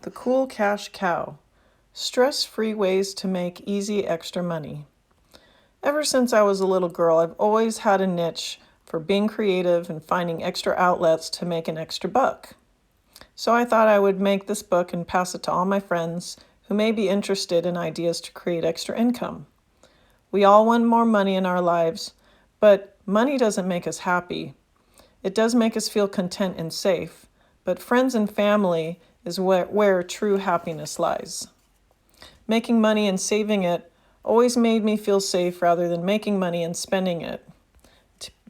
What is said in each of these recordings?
The Cool Cash Cow. Stress-free ways to make easy extra money. Ever since I was a little girl, I've always had a niche for being creative and finding extra outlets to make an extra buck. So I thought I would make this book and pass it to all my friends who may be interested in ideas to create extra income. We all want more money in our lives, but money doesn't make us happy. It does make us feel content and safe, but friends and family is where true happiness lies. Making money and saving it always made me feel safe rather than making money and spending it.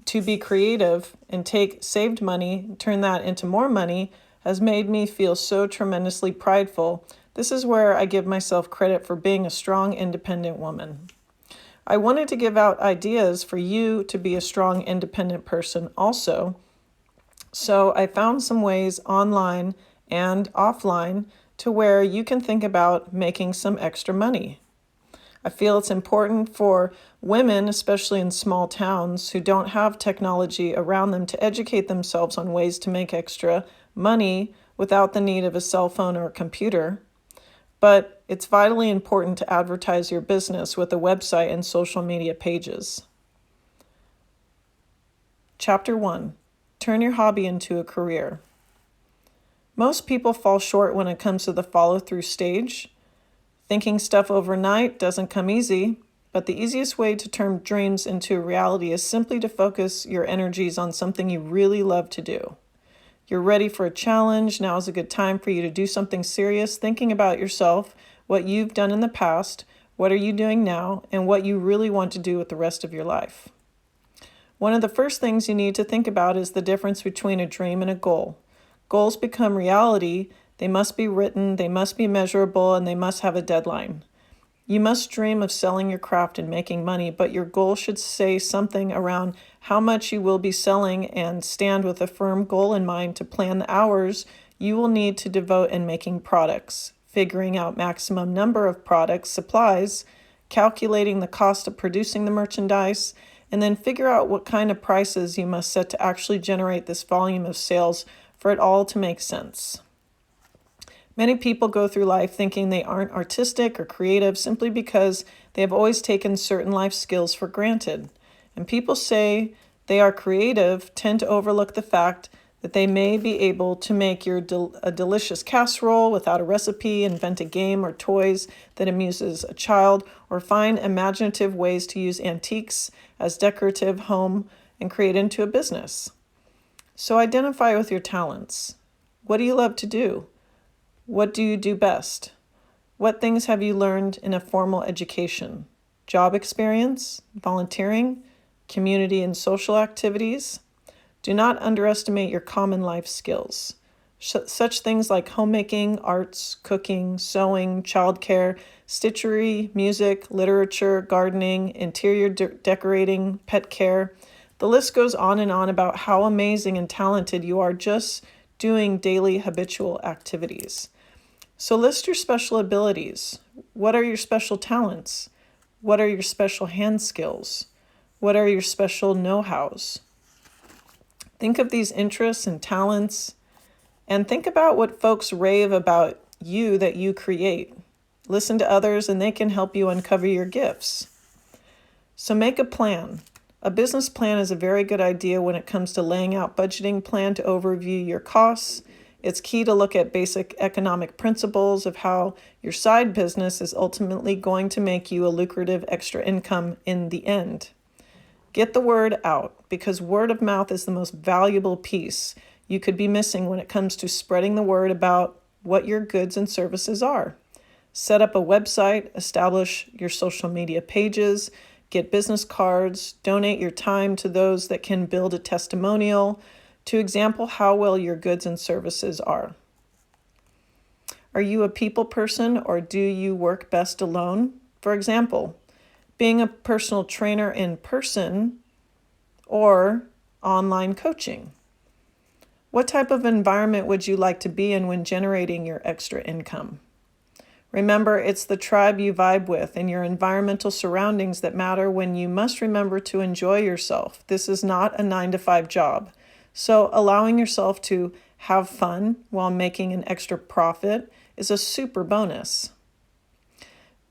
To be creative and take saved money, turn that into more money, has made me feel so tremendously prideful. This is where I give myself credit for being a strong, independent woman. I wanted to give out ideas for you to be a strong, independent person also. So I found some ways online and offline to where you can think about making some extra money. I feel it's important for women, especially in small towns who don't have technology around them, to educate themselves on ways to make extra money without the need of a cell phone or a computer. But it's vitally important to advertise your business with a website and social media pages. Chapter 1. Turn your hobby into a career. Most people fall short when it comes to the follow-through stage. Thinking stuff overnight doesn't come easy, but the easiest way to turn dreams into reality is simply to focus your energies on something you really love to do. You're ready for a challenge. Now is a good time for you to do something serious, thinking about yourself, what you've done in the past, what are you doing now, and what you really want to do with the rest of your life. One of the first things you need to think about is the difference between a dream and a goal. Goals become reality. They must be written, they must be measurable, and they must have a deadline. You must dream of selling your craft and making money, but your goal should say something around how much you will be selling and stand with a firm goal in mind to plan the hours you will need to devote in making products, figuring out maximum number of products, supplies, calculating the cost of producing the merchandise, and then figure out what kind of prices you must set to actually generate this volume of sales for it all to make sense. Many people go through life thinking they aren't artistic or creative simply because they have always taken certain life skills for granted. And people say they are creative tend to overlook the fact that they may be able to make a delicious casserole without a recipe, invent a game or toys that amuses a child, or find imaginative ways to use antiques as decorative home and create into a business. So identify with your talents. What do you love to do? What do you do best? What things have you learned in a formal education? Job experience, volunteering, community and social activities? Do not underestimate your common life skills. Such things like homemaking, arts, cooking, sewing, childcare, stitchery, music, literature, gardening, interior decorating, pet care. The list goes on and on about how amazing and talented you are just doing daily habitual activities. So list your special abilities. What are your special talents? What are your special hand skills? What are your special know-hows? Think of these interests and talents and think about what folks rave about you that you create. Listen to others and they can help you uncover your gifts. So make a plan. A business plan is a very good idea when it comes to laying out budgeting plan to overview your costs. It's key to look at basic economic principles of how your side business is ultimately going to make you a lucrative extra income in the end. Get the word out because word of mouth is the most valuable piece you could be missing when it comes to spreading the word about what your goods and services are. Set up a website, establish your social media pages, get business cards, donate your time to those that can build a testimonial to example how well your goods and services are. Are you a people person or do you work best alone? For example, being a personal trainer in person or online coaching. What type of environment would you like to be in when generating your extra income? Remember, it's the tribe you vibe with and your environmental surroundings that matter when you must remember to enjoy yourself. This is not a 9-to-5 job. So allowing yourself to have fun while making an extra profit is a super bonus.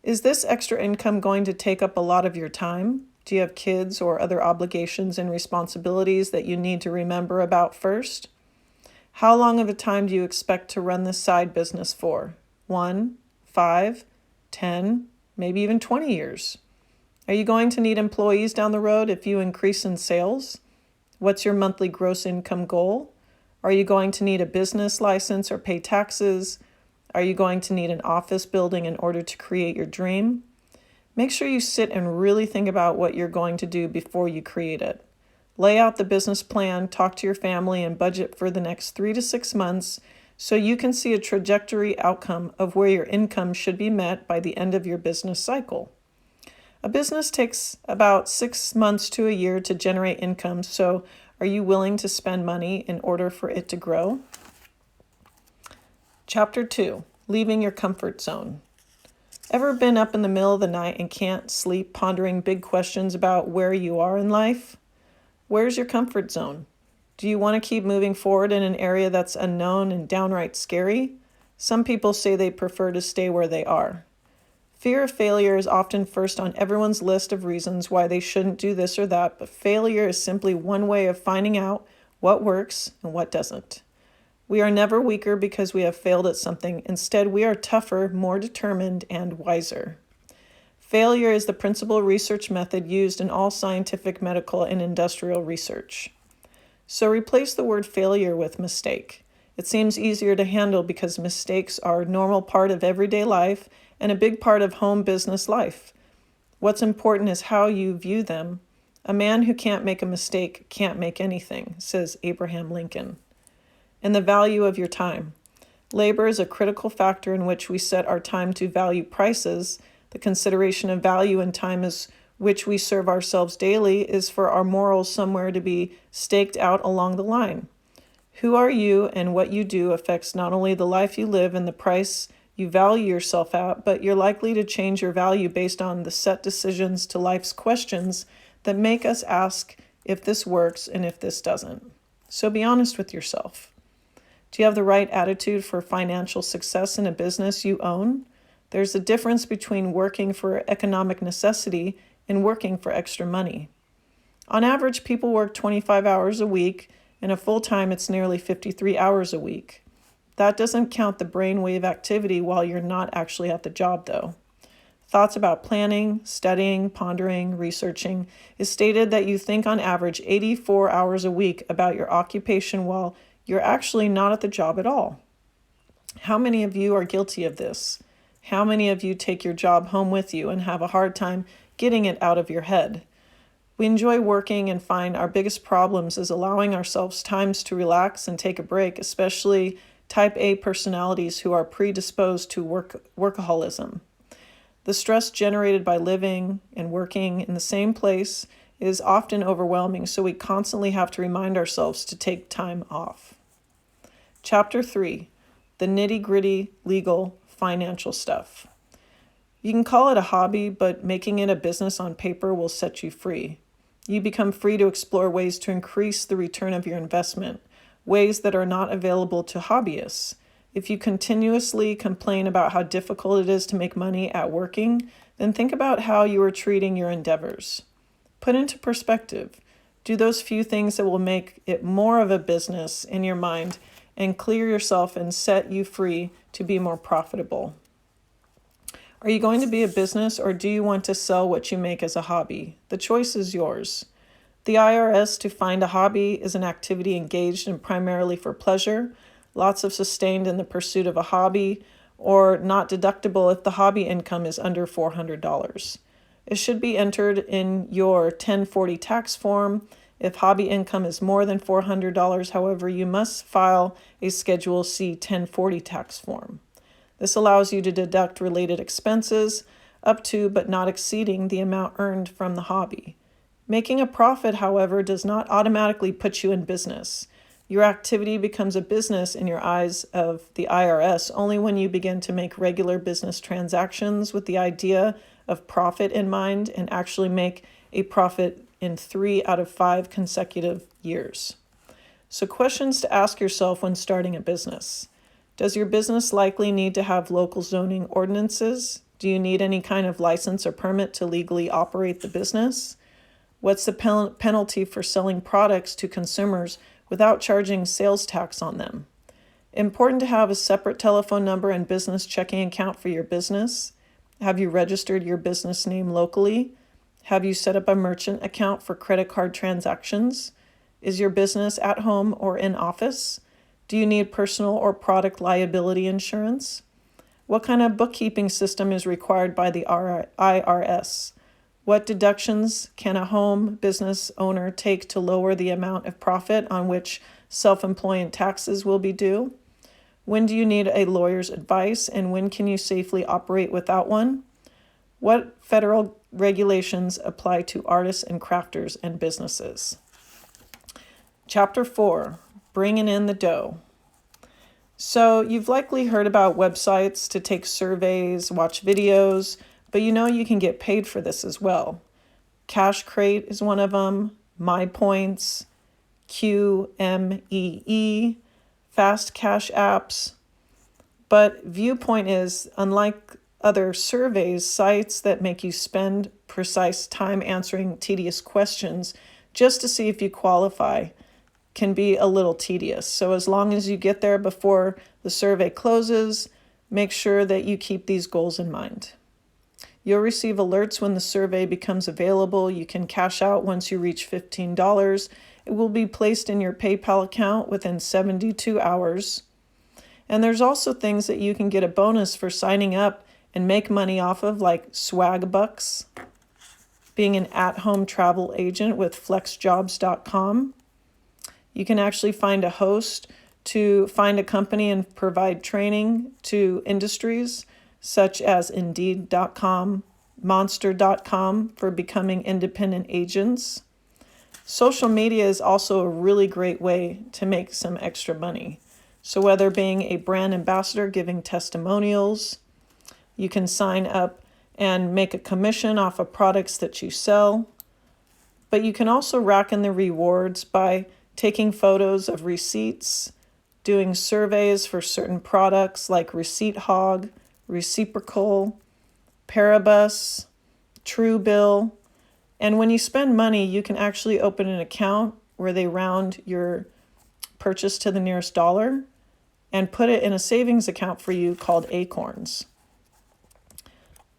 Is this extra income going to take up a lot of your time? Do you have kids or other obligations and responsibilities that you need to remember about first? How long of a time do you expect to run this side business for? 1, 5, 10, maybe even 20 years? Are you going to need employees down the road if you increase in sales? What's your monthly gross income goal? Are you going to need a business license or pay taxes? Are you going to need an office building in order to create your dream? Make sure you sit and really think about what you're going to do before you create it. Lay out the business plan, talk to your family, and budget for the next 3 to 6 months so you can see a trajectory outcome of where your income should be met by the end of your business cycle. A business takes about 6 months to a year to generate income, so are you willing to spend money in order for it to grow? Chapter 2, Leaving Your Comfort Zone. Ever been up in the middle of the night and can't sleep, pondering big questions about where you are in life? Where's your comfort zone? Do you want to keep moving forward in an area that's unknown and downright scary? Some people say they prefer to stay where they are. Fear of failure is often first on everyone's list of reasons why they shouldn't do this or that, but failure is simply one way of finding out what works and what doesn't. We are never weaker because we have failed at something. Instead, we are tougher, more determined, and wiser. Failure is the principal research method used in all scientific, medical, and industrial research. So replace the word failure with mistake. It seems easier to handle because mistakes are a normal part of everyday life and a big part of home business life. What's important is how you view them. A man who can't make a mistake can't make anything, says Abraham Lincoln. And the value of your time. Labor is a critical factor in which we set our time to value prices. The consideration of value in time is which we serve ourselves daily is for our morals somewhere to be staked out along the line. Who are you and what you do affects not only the life you live and the price you value yourself at, but you're likely to change your value based on the set decisions to life's questions that make us ask if this works and if this doesn't. So be honest with yourself. Do you have the right attitude for financial success in a business you own? There's a difference between working for economic necessity and working for extra money. On average, people work 25 hours a week, and a full-time it's nearly 53 hours a week. That doesn't count the brainwave activity while you're not actually at the job, though. Thoughts about planning, studying, pondering, researching is stated that you think on average 84 hours a week about your occupation while you're actually not at the job at all. How many of you are guilty of this? How many of you take your job home with you and have a hard time getting it out of your head? We enjoy working and find our biggest problems is allowing ourselves times to relax and take a break, especially type A personalities who are predisposed to workaholism. The stress generated by living and working in the same place is often overwhelming, so we constantly have to remind ourselves to take time off. Chapter 3, the nitty-gritty legal financial stuff. You can call it a hobby, but making it a business on paper will set you free. You become free to explore ways to increase the return of your investment, ways that are not available to hobbyists. If you continuously complain about how difficult it is to make money at working, then think about how you are treating your endeavors. Put into perspective. Do those few things that will make it more of a business in your mind and clear yourself and set you free to be more profitable. Are you going to be a business or do you want to sell what you make as a hobby? The choice is yours. The IRS to find a hobby is an activity engaged in primarily for pleasure, lots of sustained in the pursuit of a hobby, or not deductible if the hobby income is under $400. It should be entered in your 1040 tax form. If hobby income is more than $400, however, you must file a Schedule C 1040 tax form. This allows you to deduct related expenses up to but not exceeding the amount earned from the hobby. Making a profit, however, does not automatically put you in business. Your activity becomes a business in your eyes of the IRS only when you begin to make regular business transactions with the idea of profit in mind and actually make a profit in 3 out of 5 consecutive years. So questions to ask yourself when starting a business. Does your business likely need to have local zoning ordinances? Do you need any kind of license or permit to legally operate the business? What's the penalty for selling products to consumers without charging sales tax on them? Important to have a separate telephone number and business checking account for your business. Have you registered your business name locally? Have you set up a merchant account for credit card transactions? Is your business at home or in office? Do you need personal or product liability insurance? What kind of bookkeeping system is required by the IRS? What deductions can a home business owner take to lower the amount of profit on which self-employed taxes will be due? When do you need a lawyer's advice, and when can you safely operate without one? What federal regulations apply to artists and crafters and businesses? Chapter 4, Bringing in the Dough. So you've likely heard about websites to take surveys, watch videos, but you can get paid for this as well. Cash Crate is one of them, MyPoints, QMEE, Fast Cash apps. But Viewpoint is, unlike other surveys, sites that make you spend precise time answering tedious questions just to see if you qualify, can be a little tedious. So as long as you get there before the survey closes, make sure that you keep these goals in mind. You'll receive alerts when the survey becomes available. You can cash out once you reach $15. It will be placed in your PayPal account within 72 hours. And there's also things that you can get a bonus for signing up and make money off of, like swag bucks, being an at-home travel agent with flexjobs.com. You can actually find a host to find a company and provide training to industries such as Indeed.com, Monster.com for becoming independent agents. Social media is also a really great way to make some extra money. So whether being a brand ambassador giving testimonials, you can sign up and make a commission off of products that you sell. But you can also rack in the rewards by taking photos of receipts, doing surveys for certain products like Receipt Hog, Reciprocal, Paribus, Truebill. And when you spend money, you can actually open an account where they round your purchase to the nearest dollar and put it in a savings account for you called Acorns.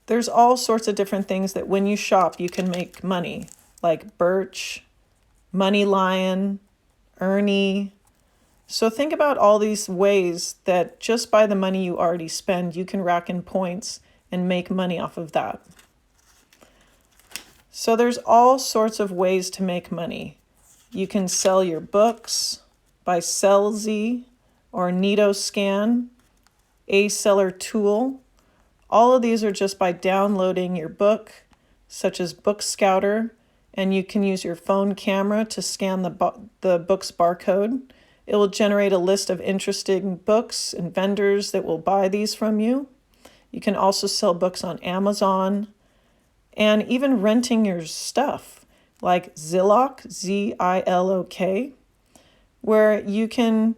There's all sorts of different things that when you shop, you can make money, like Birch, Money Lion, Ernie. So think about all these ways that just by the money you already spend, you can rack in points and make money off of that. So there's all sorts of ways to make money. You can sell your books by Sellzy or NitoScan, A Seller Tool. All of these are just by downloading your book, such as Book Scouter, and you can use your phone camera to scan the book's barcode. It will generate a list of interesting books and vendors that will buy these from you. You can also sell books on Amazon and even renting your stuff like Zillock, Z-I-L-O-K, where you can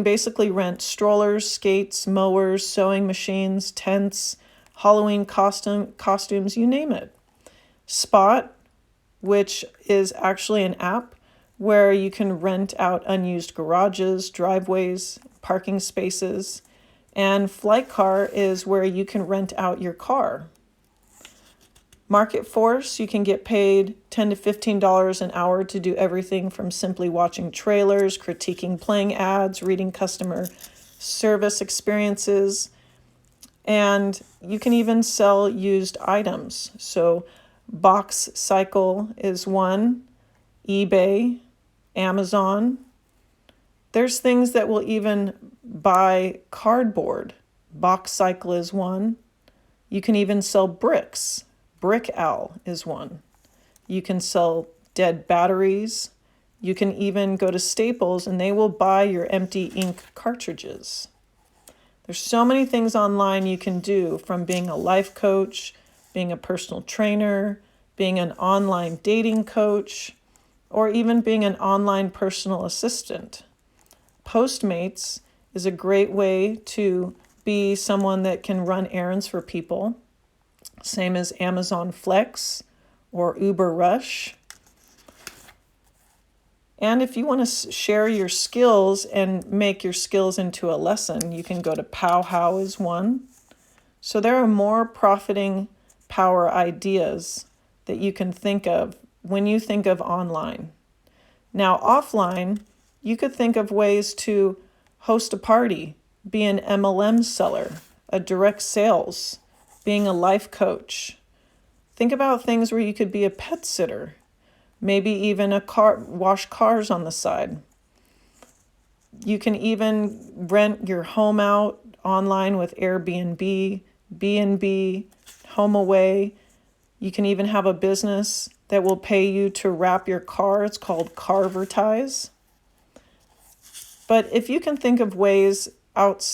basically rent strollers, skates, mowers, sewing machines, tents, Halloween costumes, you name it. Spot, which is actually an app where you can rent out unused garages, driveways, parking spaces. And Flight Car is where you can rent out your car. Market Force, you can get paid $10 to $15 an hour to do everything from simply watching trailers, critiquing playing ads, reading customer service experiences, and you can even sell used items. So Box Cycle is one, eBay, Amazon. There's things that will even buy cardboard. Box Cycle is one. You can even sell bricks. Brick Owl is one. You can sell dead batteries. You can even go to Staples and they will buy your empty ink cartridges. There's so many things online you can do, from being a life coach, being a personal trainer, being an online dating coach, or even being an online personal assistant. Postmates is a great way to be someone that can run errands for people, same as Amazon Flex or Uber Rush. And if you want to share your skills and make your skills into a lesson, you can go to Powwow is one. So there are more profiting power ideas that you can think of when you think of online. Now, offline, you could think of ways to host a party, be an MLM seller, a direct sales, being a life coach. Think about things where you could be a pet sitter, maybe even wash cars on the side. You can even rent your home out online with Airbnb, B&B, HomeAway. You can even have a business that will pay you to wrap your car. It's called Carvertise. But if you can think of ways if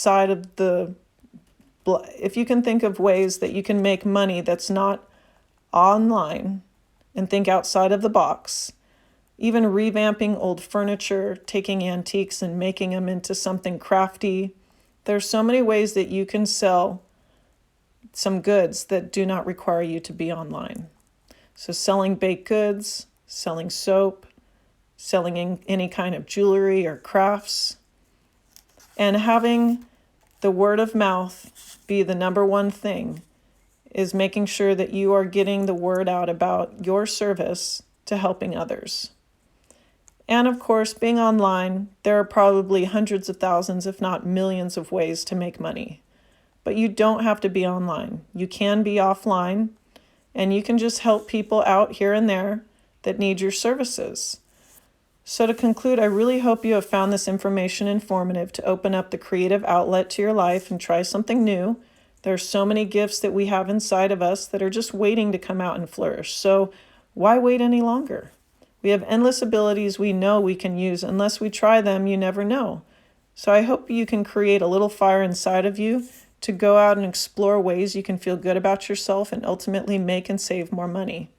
you can think of ways that you can make money that's not online and think outside of the box, even revamping old furniture, taking antiques and making them into something crafty. There's so many ways that you can sell some goods that do not require you to be online. So selling baked goods, selling soap, selling any kind of jewelry or crafts, and having the word of mouth be the number one thing is making sure that you are getting the word out about your service to helping others. And of course, being online, there are probably hundreds of thousands, if not millions of ways to make money. But you don't have to be online. You can be offline, and you can just help people out here and there that need your services. So to conclude, I really hope you have found this information informative to open up the creative outlet to your life and try something new. There are so many gifts that we have inside of us that are just waiting to come out and flourish. So why wait any longer? We have endless abilities we know we can use. Unless we try them, you never know. So I hope you can create a little fire inside of you to go out and explore ways you can feel good about yourself and ultimately make and save more money.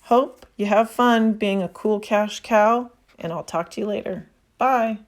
Hope you have fun being a cool cash cow, and I'll talk to you later. Bye.